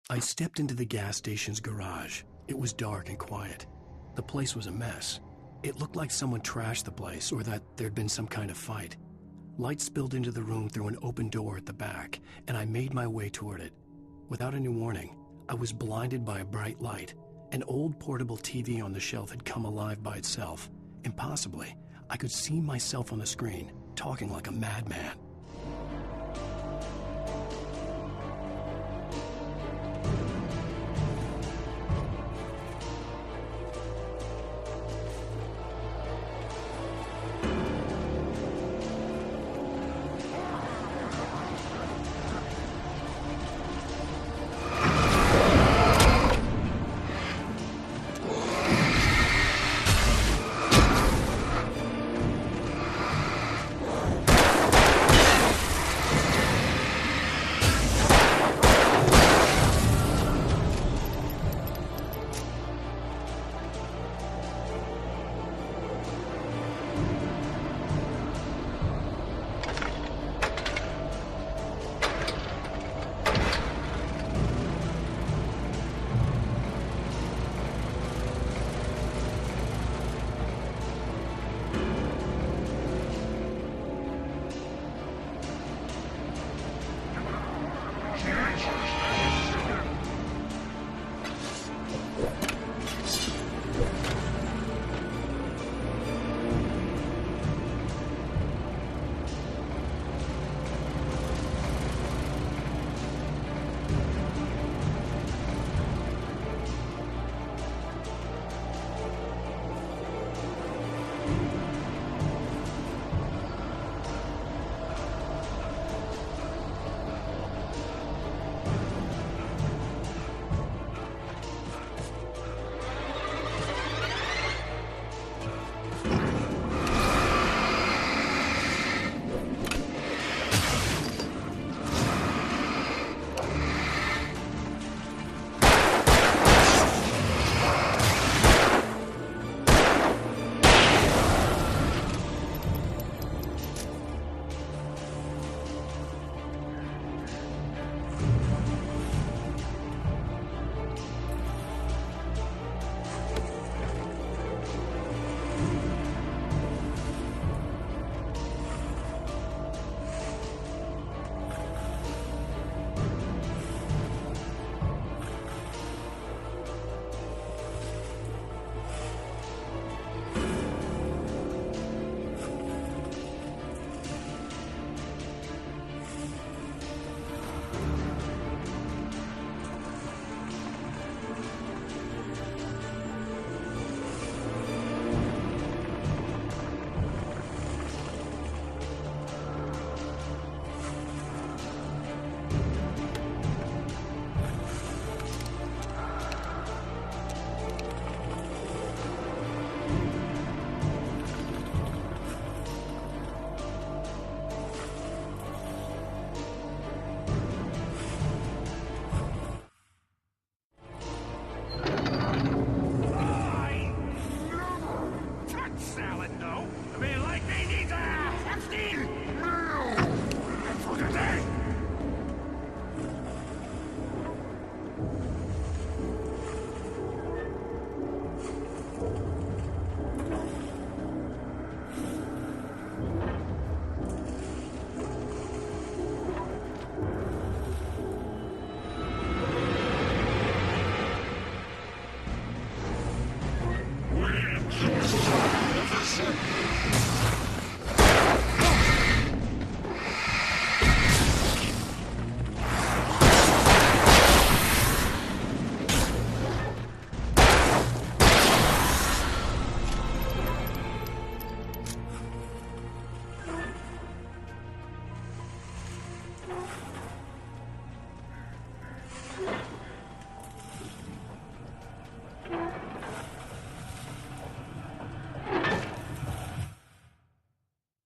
I stepped into the gas station's garage. It was dark and quiet. The place was a mess. It looked like someone trashed the place or that there'd been some kind of fight. Light spilled into the room through an open door at the back, and I made my way toward it. Without any warning, I was blinded by a bright light. An old portable TV on the shelf had come alive by itself. Impossibly, I could see myself on the screen, talking like a madman.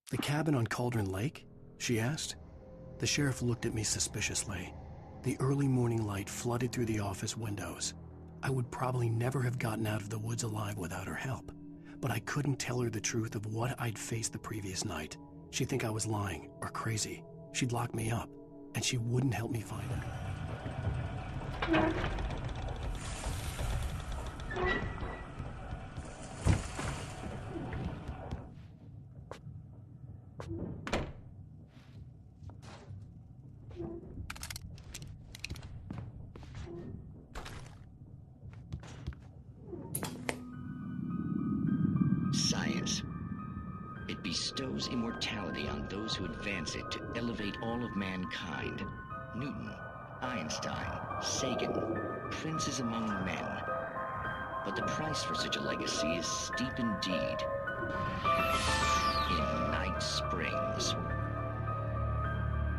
"The cabin on Cauldron Lake?" she asked. The sheriff looked at me suspiciously. The early morning light flooded through the office windows. I would probably never have gotten out of the woods alive without her help, but I couldn't tell her the truth of what I'd faced the previous night. She'd think I was lying or crazy. She'd lock me up, and she wouldn't help me find her. Science. It bestows immortality on those who advance it to elevate all of mankind. Newton, Einstein, Sagan, princes among men. But the price for such a legacy is steep indeed. In Night Springs.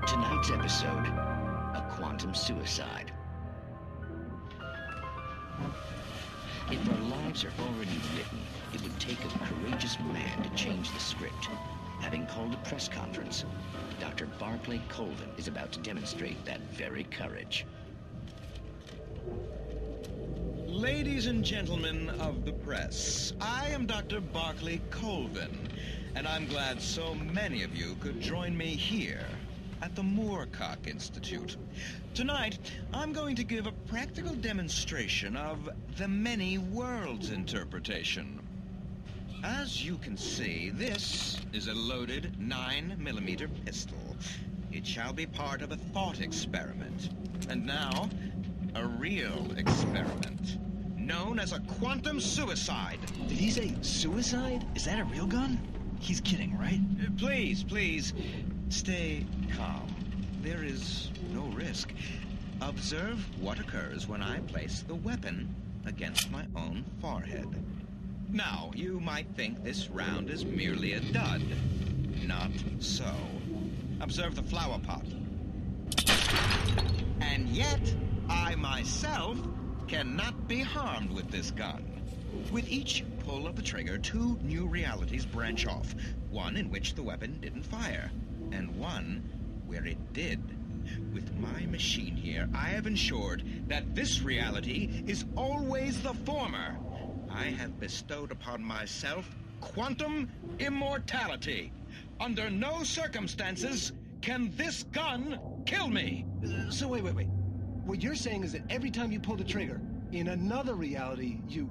Tonight's episode, a quantum suicide. If our lives are already written, it would take a courageous man to change the script. Having called a press conference, Dr. Barclay Colvin is about to demonstrate that very courage. Ladies and gentlemen of the press, I am Dr. Barclay Colvin, and I'm glad so many of you could join me here at the Moorcock Institute. Tonight, I'm going to give a practical demonstration of the many worlds interpretation. As you can see, this is a loaded 9mm pistol. It shall be part of a thought experiment. And now, a real experiment, known as a quantum suicide. Did he say suicide? Is that a real gun? He's kidding, right? Please, stay calm. There is no risk. Observe what occurs when I place the weapon against my own forehead. Now, you might think this round is merely a dud. Not so. Observe the flower pot. And yet, I myself cannot be harmed with this gun. With each pull of the trigger, two new realities branch off. One in which the weapon didn't fire, and one where it did. With my machine here, I have ensured that this reality is always the former. I have bestowed upon myself quantum immortality. Under no circumstances can this gun kill me. So wait. What you're saying is that every time you pull the trigger, in another reality, you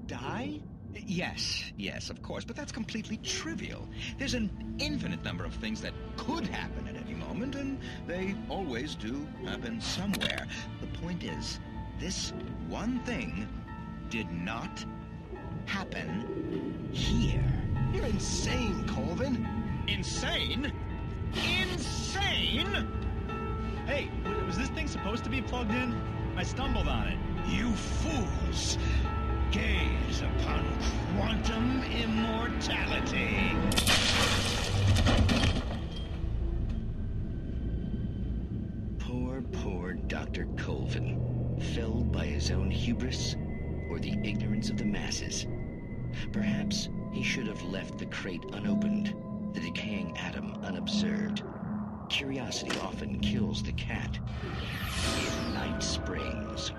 die? Yes, of course, but that's completely trivial. There's an infinite number of things that could happen at any moment, and they always do happen somewhere. The point is, this one thing did not happen here. You're insane, Colvin. Insane? Insane? Hey, was this thing supposed to be plugged in? I stumbled on it. You fools! Gaze upon quantum immortality. Poor Dr. Colvin, felled by his own hubris or the ignorance of the masses. Perhaps he should have left the crate unopened, the decaying atom unobserved. Curiosity often kills the cat. In Night Springs.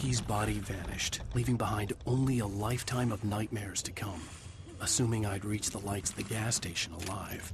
Stucky's body vanished, leaving behind only a lifetime of nightmares to come, assuming I'd reached the lights of the gas station alive.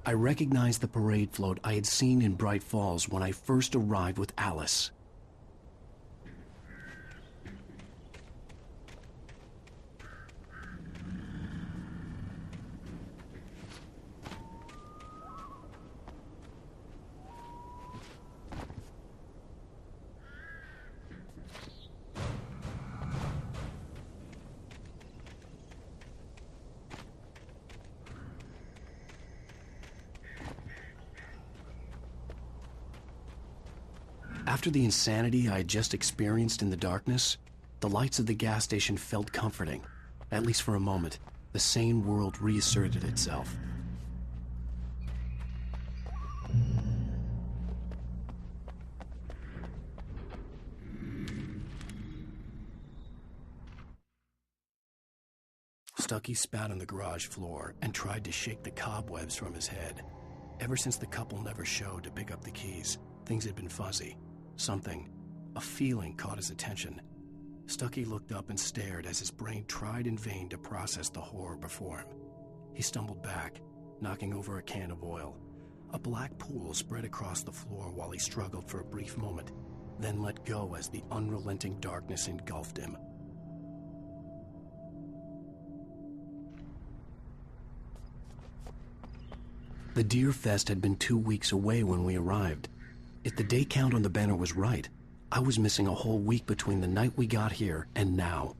I recognized the parade float I had seen in Bright Falls when I first arrived with Alice. After the insanity I had just experienced in the darkness, the lights of the gas station felt comforting. At least for a moment, the sane world reasserted itself. Stucky spat on the garage floor and tried to shake the cobwebs from his head. Ever since the couple never showed to pick up the keys, things had been fuzzy. Something, a feeling, caught his attention. Stucky looked up and stared as his brain tried in vain to process the horror before him. He stumbled back, knocking over a can of oil. A black pool spread across the floor while he struggled for a brief moment, then let go as the unrelenting darkness engulfed him. The Deer Fest had been 2 weeks away when we arrived. If the day count on the banner was right, I was missing a whole week between the night we got here and now.